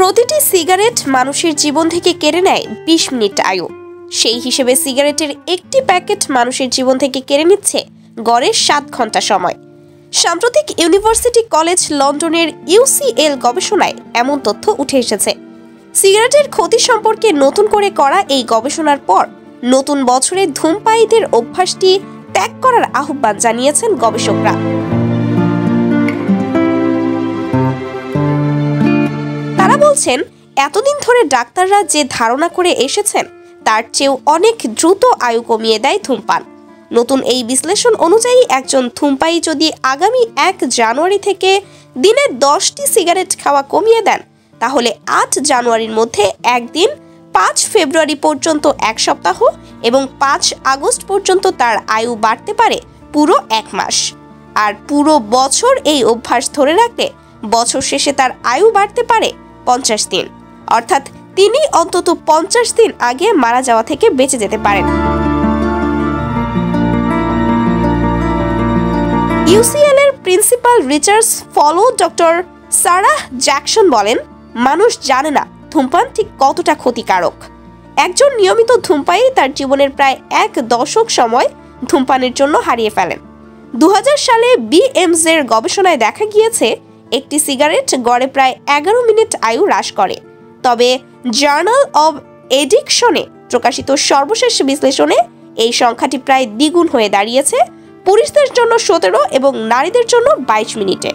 প্রতিটি সিগারেট মানুষের জীবন থেকে কেড়ে নেয় 20 মিনিট আয়ু। সেই হিসেবে সিগারেটের একটি প্যাকেট মানুষের জীবন থেকে কেড়ে নিচ্ছে গড়ে 7 ঘন্টা সময়। সাম্প্রতিক ইউনিভার্সিটি কলেজ লন্ডনের UCL গবেষণায় এমন তথ্য উঠে এসেছে। সিগারেটের ক্ষতি সম্পর্কে নতুন করে করা এই গবেষণার পর নতুন বছরে ধূমপায়ীদের অভ্যাসটি ত্যাগ করার আহ্বান জানিয়েছেন গবেষকরা। তারা বলছেন, এতদিন ধরে ডাক্তাররা যে ধারণা করে এসেছেন তার চেয়েও অনেক দ্রুত আয়ু কমিয়ে দেয় ধূমপান। নতুন এই বিশ্লেষণ অনুযায়ী একজন ধূমপায়ী যদি আগামী 1 জানুয়ারি থেকে দিনে 10টি সিগারেট খাওয়া কমিয়ে দেন, তাহলে 8 জানুয়ারির মধ্যে একদিন, 5 ফেব্রুয়ারি পর্যন্ত 1 সপ্তাহ এবং 5 আগস্ট পর্যন্ত তার আয়ু বাড়তে পারে পুরো 1 মাস। আর পুরো বছর এই অভ্যাস ধরে রাখলে বছর শেষে তার আয়ু বাড়তে পারে 50 দিন, অর্থাৎ তিনি অন্তত 50 দিন আগে মারা যাওয়া থেকে বেঁচে যেতে পারেন। UCL এর principal research fellow doctor Sarah Jackson বলেন, মানুষ জানে না ধূমপান ঠিক কতটা ক্ষতিকারক। একজন নিয়মিত ধূমপায়ী তার জীবনের প্রায় 1 দশক সময় ধূমপানের জন্য হারিয়ে ফেলেন। 2000 সালে BMJ এর গবেষণায় দেখা গিয়েছে একটি সিগারেট গড়ে প্রায় 11 মিনিট আয়ু হ্রাস করে। তবে জার্নাল অব এডিকশনে প্রকাশিত সর্বশেষ বিশ্লেষণে এই সংখ্যাটি প্রায় দ্বিগুণ হয়ে দাঁড়িয়েছে, পুরুষদের জন্য 17 এবং নারীদের জন্য 22 মিনিটে।